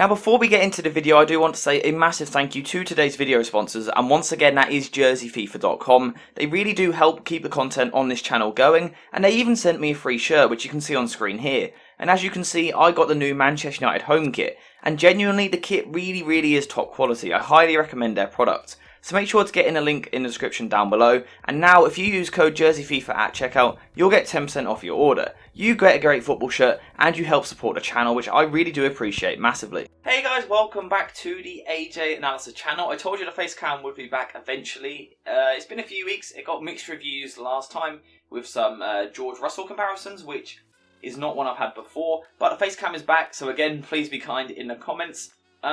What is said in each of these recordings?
Now before we get into the video, I do want to say a massive thank you to today's video sponsors, and once again that is jerseyfifa.com. They really do help keep the content on this channel going, and they even sent me a free shirt which you can see on screen here. And as you can see, I got the new Manchester United home kit, and genuinely the kit really is top quality. I highly recommend their product. So make sure to get in a link in the description down below, and now if you use code JerseyFifa at checkout, you'll get 10% off your order. You get a great football shirt, and you help support the channel, which I really do appreciate massively. Hey guys, welcome back to the AJ Analysis channel. I told you the face cam would be back eventually. It's been a few weeks. It got mixed reviews last time with some George Russell comparisons, which is not one I've had before, but the face cam is back, so again, please be kind in the comments.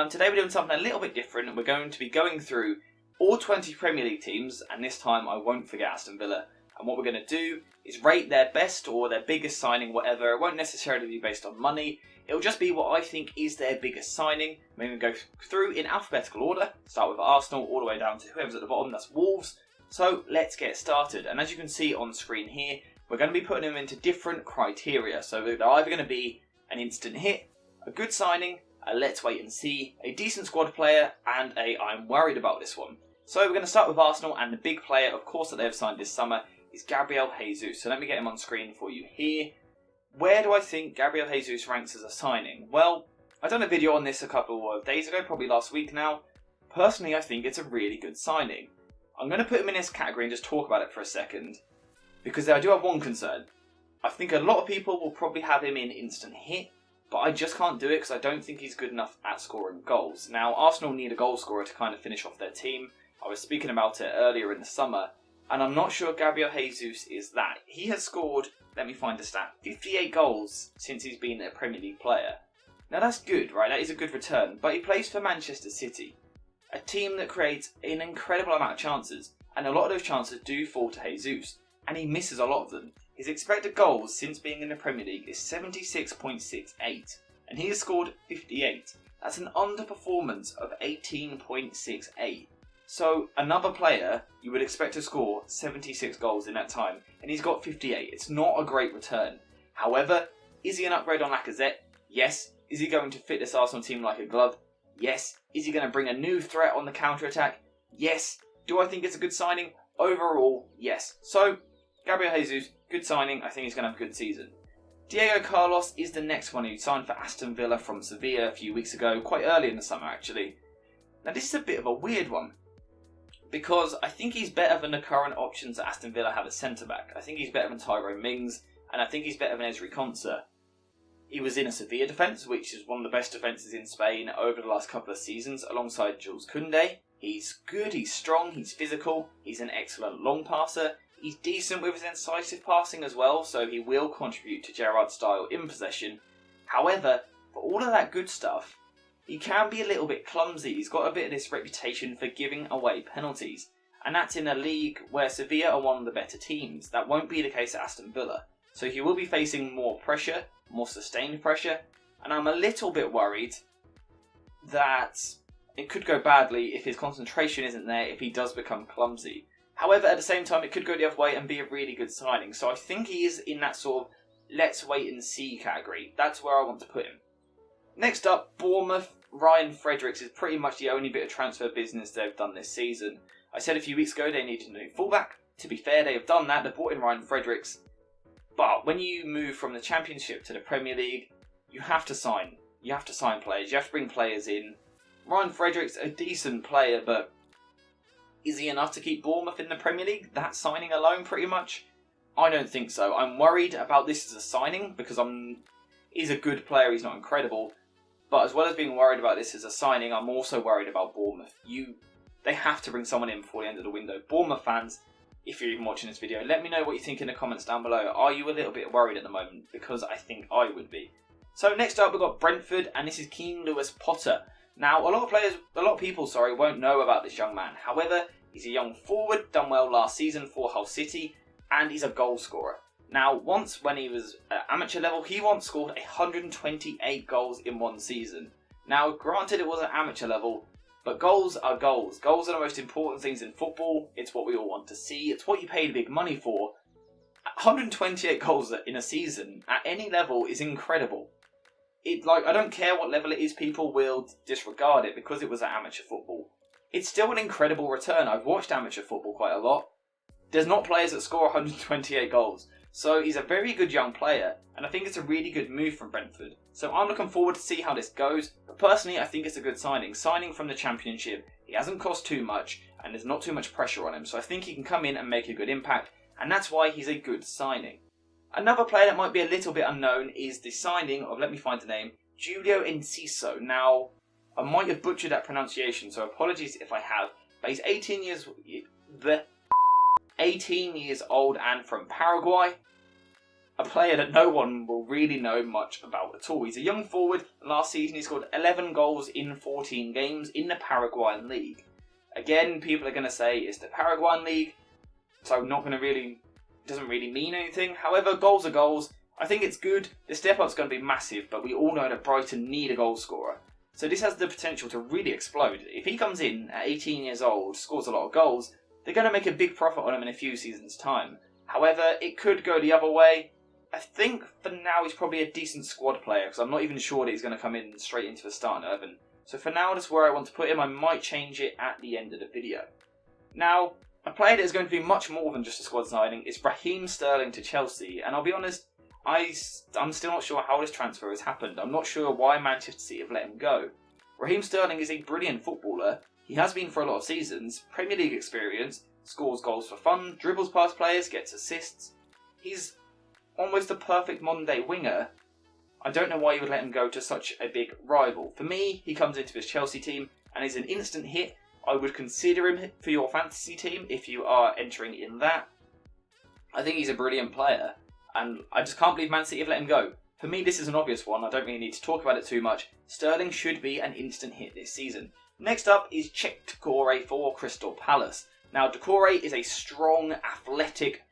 Today we're doing something a little bit different. We're going to be going through all 20 Premier League teams, and this time I won't forget Aston Villa. And what we're going to do is rate their best or their biggest signing, whatever. It won't necessarily be based on money. It'll just be what I think is their biggest signing. We're going to go through in alphabetical order. Start with Arsenal all the way down to whoever's at the bottom, that's Wolves. So let's get started. And as you can see on screen here, we're going to be putting them into different criteria. So they're either going to be an instant hit, a good signing, a let's wait and see, a decent squad player, and a I'm worried about this one. So we're going to start with Arsenal, and the big player, of course, that they have signed this summer is Gabriel Jesus. So let me get him on screen for you here. Where do I think Gabriel Jesus ranks as a signing? Well, I've done a video on this a couple of days ago, probably last week now. Personally, I think it's a really good signing. I'm going to put him in this category and just talk about it for a second, because I do have one concern. I think a lot of people will probably have him in instant hit, but I just can't do it because I don't think he's good enough at scoring goals. Now, Arsenal need a goal scorer to kind of finish off their team. I was speaking about it earlier in the summer, and I'm not sure Gabriel Jesus is that. He has scored, let me find the stat, 58 goals since he's been a Premier League player. Now that's good, right? That is a good return, but he plays for Manchester City, a team that creates an incredible amount of chances, and a lot of those chances do fall to Jesus, and he misses a lot of them. His expected goals since being in the Premier League is 76.68, and he has scored 58. That's an underperformance of 18.68. So another player you would expect to score 76 goals in that time, and he's got 58. It's not a great return. However, is he an upgrade on Lacazette? Yes. Is he going to fit this Arsenal team like a glove? Yes. Is he going to bring a new threat on the counter-attack? Yes. Do I think it's a good signing? Overall, yes. So, Gabriel Jesus, good signing. I think he's going to have a good season. Diego Carlos is the next one who signed for Aston Villa from Sevilla a few weeks ago, quite early in the summer actually. Now this is a bit of a weird one, because I think he's better than the current options that Aston Villa have at centre-back. I think he's better than Tyrone Mings, and I think he's better than Ezri Konsa. He was in a Sevilla defence, which is one of the best defences in Spain over the last couple of seasons, alongside Jules Koundé. He's good, he's strong, he's physical, he's an excellent long passer, he's decent with his incisive passing as well, so he will contribute to Gerrard's style in possession. However, for all of that good stuff, he can be a little bit clumsy. He's got a bit of this reputation for giving away penalties. And that's in a league where Sevilla are one of the better teams. That won't be the case at Aston Villa. So he will be facing more pressure, more sustained pressure. And I'm a little bit worried that it could go badly if his concentration isn't there, if he does become clumsy. However, at the same time, it could go the other way and be a really good signing. So I think he is in that sort of let's wait and see category. That's where I want to put him. Next up, Bournemouth. Ryan Fredericks is pretty much the only bit of transfer business they've done this season. I said a few weeks ago they needed a new fullback. To be fair, they have done that. They brought in Ryan Fredericks. But when you move from the Championship to the Premier League, you have to sign. You have to sign players. You have to bring players in. Ryan Fredericks, a decent player, but is he enough to keep Bournemouth in the Premier League? That signing alone, pretty much? I don't think so. I'm worried about this as a signing because he's a good player. He's not incredible. But as well as being worried about this as a signing, I'm also worried about Bournemouth. They have to bring someone in before the end of the window. Bournemouth fans, if you're even watching this video, let me know what you think in the comments down below. Are you a little bit worried at the moment? Because I think I would be. So next up we've got Brentford, and this is Keane Lewis-Potter. Now a lot of people won't know about this young man. However, he's a young forward, done well last season for Hull City, and he's a goal scorer. Now, once when he was at amateur level, he once scored 128 goals in one season. Now, granted it was at amateur level, but goals are goals. Goals are the most important things in football. It's what we all want to see. It's what you pay the big money for. 128 goals in a season at any level is incredible. I don't care what level it is, people will disregard it because it was at amateur football. It's still an incredible return. I've watched amateur football quite a lot. There's not players that score 128 goals. So he's a very good young player, and I think it's a really good move from Brentford. So I'm looking forward to see how this goes, but personally I think it's a good signing. Signing from the Championship, he hasn't cost too much, and there's not too much pressure on him, so I think he can come in and make a good impact, and that's why he's a good signing. Another player that might be a little bit unknown is the signing of, let me find the name, Julio Iglesias. Now, I might have butchered that pronunciation, so apologies if I have, but he's 18 years old and from Paraguay. A player that no one will really know much about at all. He's a young forward. Last season he scored 11 goals in 14 games in the Paraguayan League. Again, people are going to say it's the Paraguayan League, so doesn't really mean anything. However, goals are goals. I think it's good. The step up's going to be massive, but we all know that Brighton need a goal scorer. So this has the potential to really explode. If he comes in at 18 years old, scores a lot of goals, they're going to make a big profit on him in a few seasons' time. However, it could go the other way. I think for now he's probably a decent squad player, because I'm not even sure that he's going to come in straight into the starting 11. So for now, that's where I want to put him. I might change it at the end of the video. Now, a player that is going to be much more than just a squad signing is Raheem Sterling to Chelsea. And I'll be honest, I'm still not sure how this transfer has happened. I'm not sure why Manchester City have let him go. Raheem Sterling is a brilliant footballer. He has been for a lot of seasons. Premier League experience, scores goals for fun, dribbles past players, gets assists. He's almost the perfect modern day winger. I don't know why you would let him go to such a big rival. For me, he comes into his Chelsea team and is an instant hit. I would consider him for your fantasy team if you are entering in that. I think he's a brilliant player, and I just can't believe Man City have let him go. For me, this is an obvious one. I don't really need to talk about it too much. Sterling should be an instant hit this season. Next up is Doucouré for Crystal Palace. Now, Doucouré is a strong, athletic,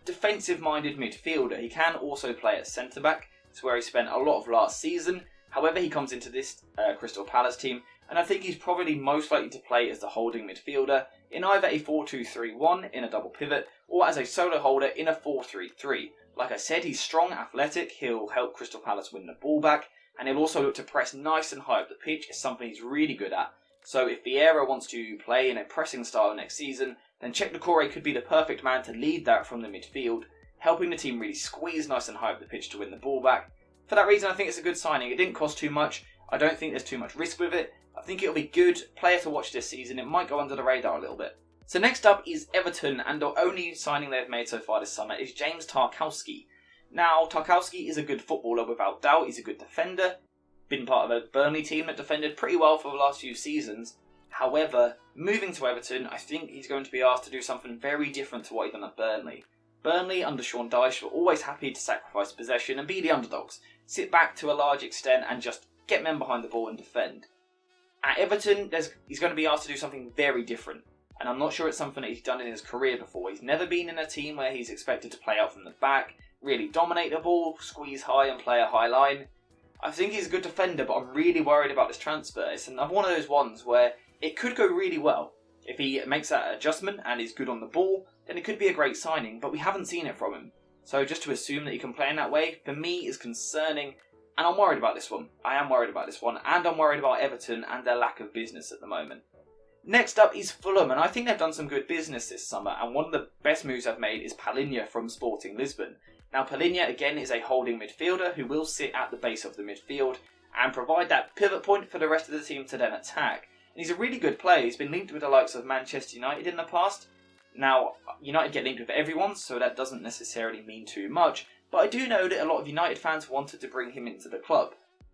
defensive-minded midfielder. He can also play at centre-back. It's where he spent a lot of last season. However, he comes into this Crystal Palace team, and I think he's probably most likely to play as the holding midfielder in either a 4-2-3-1 in a double pivot, or as a solo holder in a 4-3-3. Like I said, he's strong, athletic, he'll help Crystal Palace win the ball back, and he'll also look to press nice and high up the pitch. It's something he's really good at. So if Vieira wants to play in a pressing style next season, then Doucouré could be the perfect man to lead that from the midfield, helping the team really squeeze nice and high up the pitch to win the ball back. For that reason, I think it's a good signing. It didn't cost too much. I don't think there's too much risk with it. I think it'll be good player to watch this season. It might go under the radar a little bit. So next up is Everton, and the only signing they've made so far this summer is James Tarkowski. Now, Tarkowski is a good footballer without doubt. He's a good defender. Been part of a Burnley team that defended pretty well for the last few seasons. However, moving to Everton, I think he's going to be asked to do something very different to what he done at Burnley. Burnley, under Sean Dyche, were always happy to sacrifice possession and be the underdogs. Sit back to a large extent and just get men behind the ball and defend. At Everton, he's going to be asked to do something very different. And I'm not sure it's something that he's done in his career before. He's never been in a team where he's expected to play out from the back, really dominate the ball, squeeze high and play a high line. I think he's a good defender, but I'm really worried about this transfer. It's another one of those ones where it could go really well. If he makes that adjustment and is good on the ball, then it could be a great signing, but we haven't seen it from him. So just to assume that he can play in that way, for me, is concerning, and I'm worried about this one. I am worried about this one, and I'm worried about Everton and their lack of business at the moment. Next up is Fulham, and I think they've done some good business this summer, and one of the best moves they've made is Paulinha from Sporting Lisbon. Now, Paulinha, again, is a holding midfielder who will sit at the base of the midfield and provide that pivot point for the rest of the team to then attack. And he's a really good player. He's been linked with the likes of Manchester United in the past. Now, United get linked with everyone, so that doesn't necessarily mean too much, but I do know that a lot of United fans wanted to bring him into the club.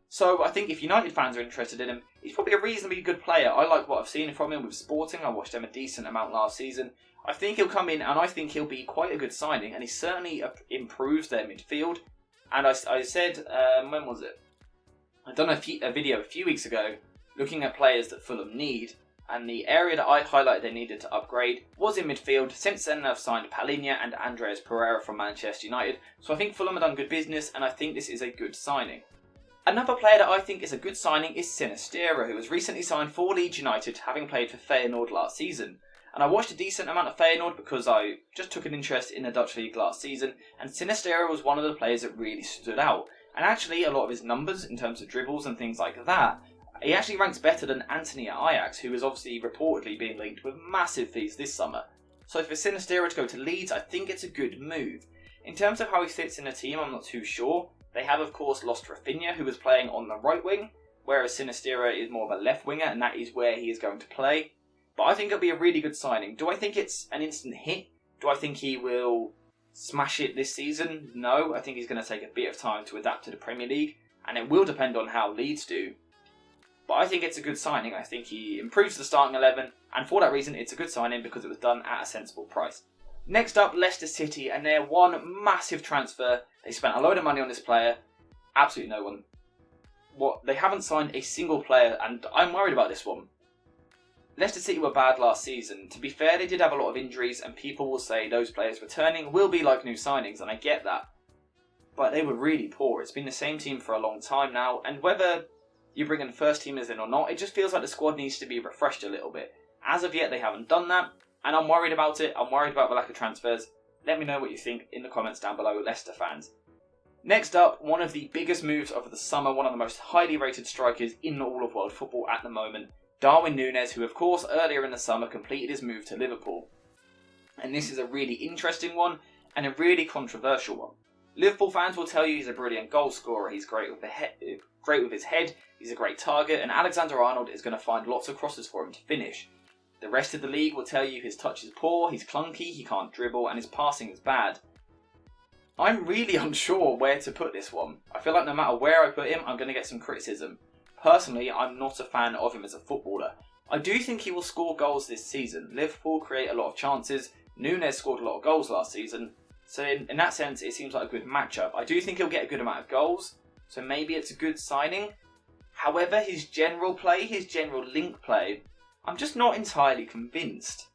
So I think if United fans are interested in him, he's probably a reasonably good player. I like what I've seen from him with Sporting. I watched him a decent amount last season. I think he'll come in, and I think he'll be quite a good signing, and he certainly improves their midfield. And I said, when was it? I've done a video a few weeks ago looking at players that Fulham need, and the area that I highlighted they needed to upgrade was in midfield. Since then, they've signed Paulinha and Andreas Pereira from Manchester United, so I think Fulham have done good business, and I think this is a good signing. Another player that I think is a good signing is Sinistera, who was recently signed for Leeds United, having played for Feyenoord last season. And I watched a decent amount of Feyenoord because I just took an interest in the Dutch League last season, and Sinistera was one of the players that really stood out. And actually, a lot of his numbers in terms of dribbles and things like that, he actually ranks better than Antony at Ajax, who is obviously reportedly being linked with massive fees this summer. So for Sinisterra to go to Leeds, I think it's a good move. In terms of how he fits in the team, I'm not too sure. They have, of course, lost Rafinha, who was playing on the right wing, whereas Sinisterra is more of a left winger, and that is where he is going to play. But I think it'll be a really good signing. Do I think it's an instant hit? Do I think he will smash it this season? No, I think he's going to take a bit of time to adapt to the Premier League, and it will depend on how Leeds do. But I think it's a good signing. I think he improves the starting 11, and for that reason, it's a good signing because it was done at a sensible price. Next up, Leicester City, and their one massive transfer. They spent a load of money on this player. Absolutely no one. They haven't signed a single player, and I'm worried about this one. Leicester City were bad last season. To be fair, they did have a lot of injuries, and people will say those players returning will be like new signings, and I get that. But they were really poor. It's been the same team for a long time now, and whether you bring in first teamers in or not, it just feels like the squad needs to be refreshed a little bit. As of yet, they haven't done that, and I'm worried about it. I'm worried about the lack of transfers. Let me know what you think in the comments down below, Leicester fans. Next up, one of the biggest moves of the summer, one of the most highly rated strikers in all of world football at the moment, Darwin Núñez, who of course earlier in the summer completed his move to Liverpool. And this is a really interesting one and a really controversial one. Liverpool fans will tell you he's a brilliant goal scorer, he's great with his head, he's a great target, and Alexander-Arnold is going to find lots of crosses for him to finish. The rest of the league will tell you his touch is poor, he's clunky, he can't dribble, and his passing is bad. I'm really unsure where to put this one. I feel like no matter where I put him, I'm going to get some criticism. Personally, I'm not a fan of him as a footballer. I do think he will score goals this season. Liverpool create a lot of chances. Núñez scored a lot of goals last season. So in that sense, it seems like a good matchup. I do think he'll get a good amount of goals. So maybe it's a good signing. However, his general play, his general link play, I'm just not entirely convinced.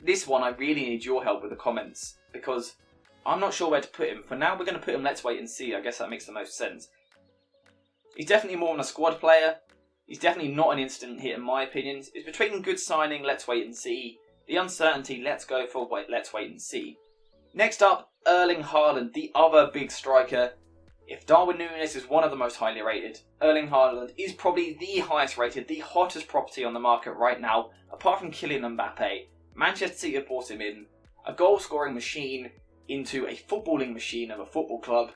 This one, I really need your help with the comments, because I'm not sure where to put him. For now, we're going to put him let's wait and see. I guess that makes the most sense. He's definitely more than a squad player. He's definitely not an instant hit in my opinion. It's between good signing, let's wait and see. The uncertainty, let's go for let's wait and see. Next up, Erling Harling, the other big striker. If Darwin Núñez is one of the most highly rated, Erling Harling is probably the highest rated, the hottest property on the market right now, apart from Kylian Mbappe. Manchester City have brought him in, a goal-scoring machine into a footballing machine of a football club.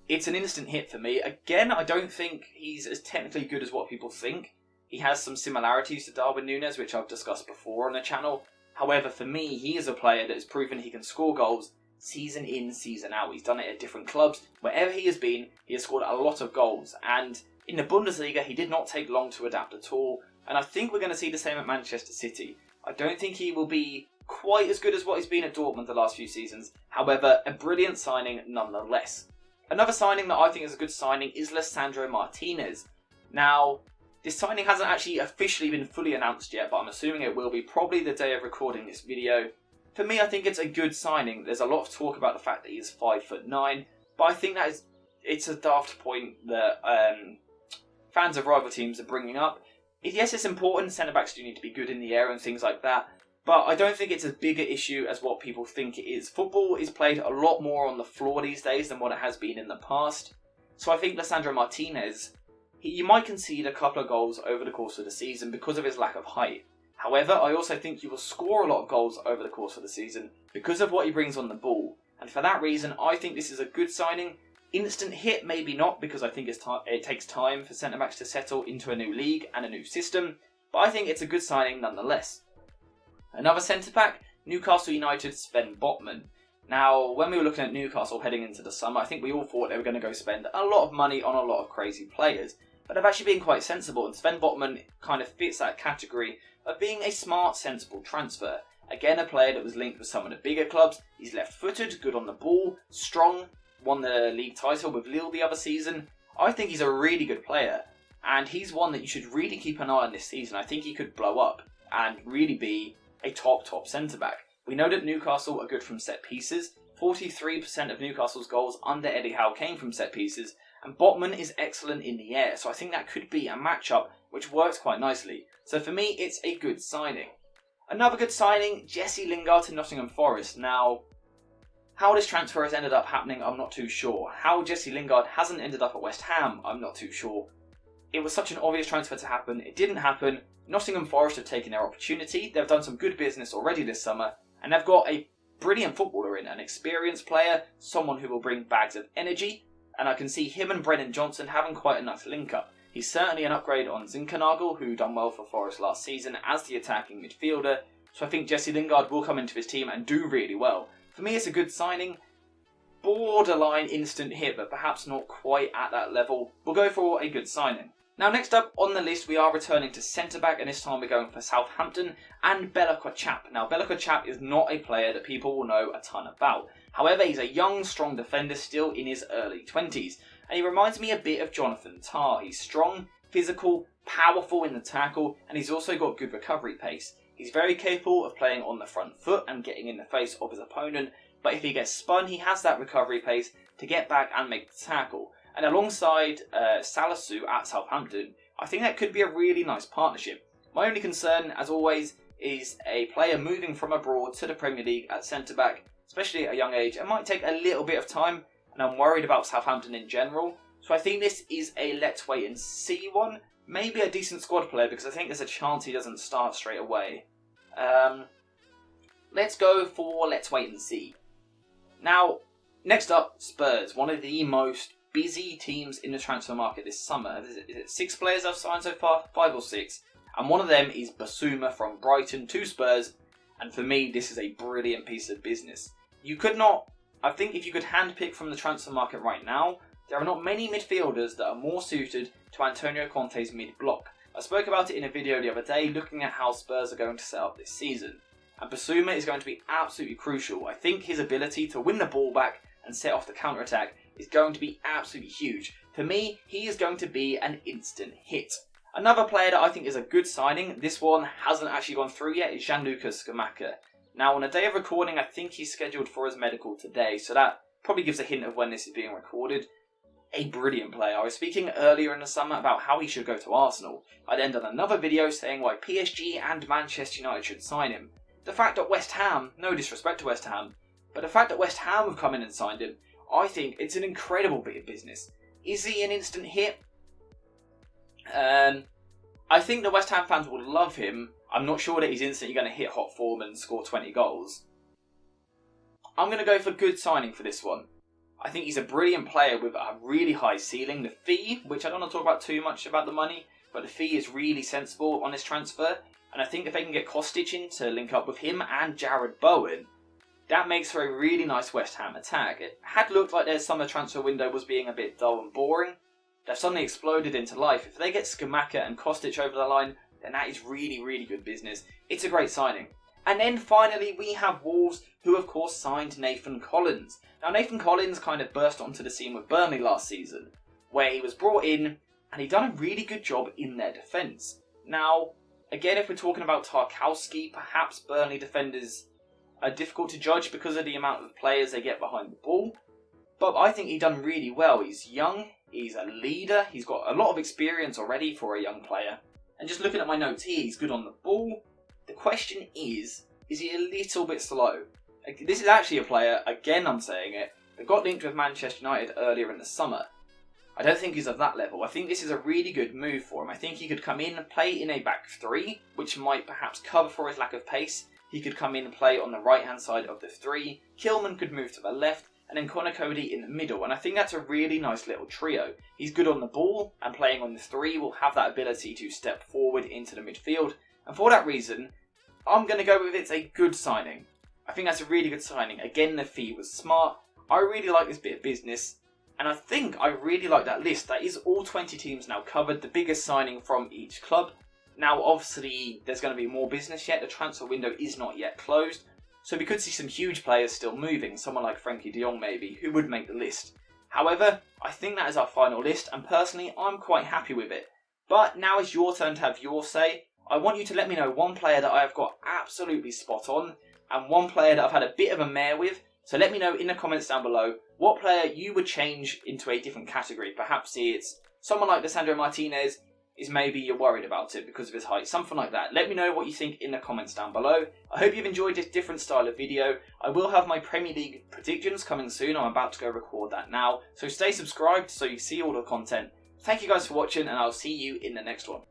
It's an instant hit for me. Again, I don't think he's as technically good as what people think. He has some similarities to Darwin Núñez, which I've discussed before on the channel. However, for me, he is a player that has proven he can score goals season in, season out. He's done it at different clubs. Wherever he has been, he has scored a lot of goals. And in the Bundesliga, he did not take long to adapt at all. And I think we're going to see the same at Manchester City. I don't think he will be quite as good as what he's been at Dortmund the last few seasons. However, a brilliant signing nonetheless. Another signing that I think is a good signing is Lisandro Martinez. Now, this signing hasn't actually officially been fully announced yet, but I'm assuming it will be probably the day of recording this video. For me, I think it's a good signing. There's a lot of talk about the fact that he is 5'9", but I think that it's a daft point that fans of rival teams are bringing up. Yes, it's important, centre-backs do need to be good in the air and things like that, but I don't think it's as big an issue as what people think it is. Football is played a lot more on the floor these days than what it has been in the past. So I think Lisandro Martinez, you might concede a couple of goals over the course of the season because of his lack of height. However, I also think he will score a lot of goals over the course of the season because of what he brings on the ball. And for that reason, I think this is a good signing. Instant hit, maybe not, because I think it takes time for centre-backs to settle into a new league and a new system. But I think it's a good signing nonetheless. Another centre-back, Newcastle United's Sven Botman. Now, when we were looking at Newcastle heading into the summer, I think we all thought they were going to go spend a lot of money on a lot of crazy players. But they've actually been quite sensible, and Sven Botman kind of fits that category of being a smart, sensible transfer. Again, a player that was linked with some of the bigger clubs. He's left-footed, good on the ball, strong, won the league title with Lille the other season. I think he's a really good player, and he's one that you should really keep an eye on this season. I think he could blow up and really be a top centre-back. We know that Newcastle are good from set pieces. 43% of Newcastle's goals under Eddie Howe came from set pieces, and Botman is excellent in the air, so I think that could be a matchup which works quite nicely. So for me, it's a good signing. Another good signing, Jesse Lingard to Nottingham Forest. Now, How this transfer has ended up happening, I'm not too sure. How Jesse Lingard hasn't ended up at West Ham, I'm not too sure. It was such an obvious transfer to happen, it didn't happen. Nottingham Forest have taken their opportunity, they've done some good business already this summer, and they've got a brilliant footballer in, an experienced player, someone who will bring bags of energy, and I can see him and Brennan Johnson having quite a nice link-up. He's certainly an upgrade on Zinkernagel, who done well for Forest last season as the attacking midfielder, so I think Jesse Lingard will come into his team and do really well. For me, it's a good signing, borderline instant hit, but perhaps not quite at that level. We'll go for a good signing. Now, next up on the list, we are returning to centre-back, and this time we're going for Southampton and Bella Kotchap. Now, Bella Kotchap is not a player that people will know a ton about. However, he's a young, strong defender still in his early 20s, and he reminds me a bit of Jonathan Tah. He's strong, physical, powerful in the tackle, and he's also got good recovery pace. He's very capable of playing on the front foot and getting in the face of his opponent, but if he gets spun, he has that recovery pace to get back and make the tackle. And alongside Salisu at Southampton, I think that could be a really nice partnership. My only concern, as always, is a player moving from abroad to the Premier League at centre-back, especially at a young age. It might take a little bit of time, and I'm worried about Southampton in general. So I think this is a let's wait and see one. Maybe a decent squad player, because I think there's a chance he doesn't start straight away. Let's go for let's wait and see. Now, next up, Spurs, one of the most busy teams in the transfer market this summer. Is it 6 players I've signed so far? 5 or 6. And one of them is Basuma from Brighton to Spurs. And for me, this is a brilliant piece of business. You could not, I think if you could handpick from the transfer market right now, there are not many midfielders that are more suited to Antonio Conte's mid-block. I spoke about it in a video the other day looking at how Spurs are going to set up this season. And Basuma is going to be absolutely crucial. I think his ability to win the ball back and set off the counter-attack is going to be absolutely huge. For me, he is going to be an instant hit. Another player that I think is a good signing, this one hasn't actually gone through yet, is Gianluca Scamacca. Now, on a day of recording, I think he's scheduled for his medical today, so that probably gives a hint of when this is being recorded. A brilliant player. I was speaking earlier in the summer about how he should go to Arsenal. I then done another video saying why PSG and Manchester United should sign him. The fact that West Ham, no disrespect to West Ham, but the fact that West Ham have come in and signed him, I think it's an incredible bit of business. Is he an instant hit? I think the West Ham fans will love him. I'm not sure that he's instantly going to hit hot form and score 20 goals. I'm going to go for good signing for this one. I think he's a brilliant player with a really high ceiling. The fee, which I don't want to talk about too much about the money, but the fee is really sensible on this transfer. And I think if they can get Kostic in to link up with him and Jared Bowen, that makes for a really nice West Ham attack. It had looked like their summer transfer window was being a bit dull and boring. They've suddenly exploded into life. If they get Scamacca and Kostic over the line, then that is really, really good business. It's a great signing. And then finally, we have Wolves, who of course signed Nathan Collins. Now, Nathan Collins kind of burst onto the scene with Burnley last season, where he was brought in and he'd done a really good job in their defence. Now, again, if we're talking about Tarkowski, perhaps Burnley defenders are difficult to judge because of the amount of players they get behind the ball. But I think he's done really well. He's young, he's a leader, he's got a lot of experience already for a young player. And just looking at my notes here, he's good on the ball. The question is he a little bit slow? This is actually a player, again I'm saying it, that got linked with Manchester United earlier in the summer. I don't think he's of that level. I think this is a really good move for him. I think he could come in and play in a back three, which might perhaps cover for his lack of pace. He could come in and play on the right-hand side of the three. Kilman could move to the left, and then Connor Cody in the middle. And I think that's a really nice little trio. He's good on the ball, and playing on the three will have that ability to step forward into the midfield. And for that reason, I'm going to go with it's a good signing. I think that's a really good signing. Again, the fee was smart. I really like this bit of business. And I think I really like that list. That is all 20 teams now covered. The biggest signing from each club. Now, obviously, there's going to be more business yet. The transfer window is not yet closed. So we could see some huge players still moving. Someone like Frankie de Jong, maybe, who would make the list. However, I think that is our final list. And personally, I'm quite happy with it. But now it's your turn to have your say. I want you to let me know one player that I have got absolutely spot on. And one player that I've had a bit of a mare with. So let me know in the comments down below what player you would change into a different category. Perhaps it's someone like Lisandro Martinez, is maybe you're worried about it because of his height, something like that. Let me know what you think in the comments down below. I hope you've enjoyed this different style of video. I will have my Premier League predictions coming soon. I'm about to go record that now, so stay subscribed so you see all the content. Thank you guys for watching, and I'll see you in the next one.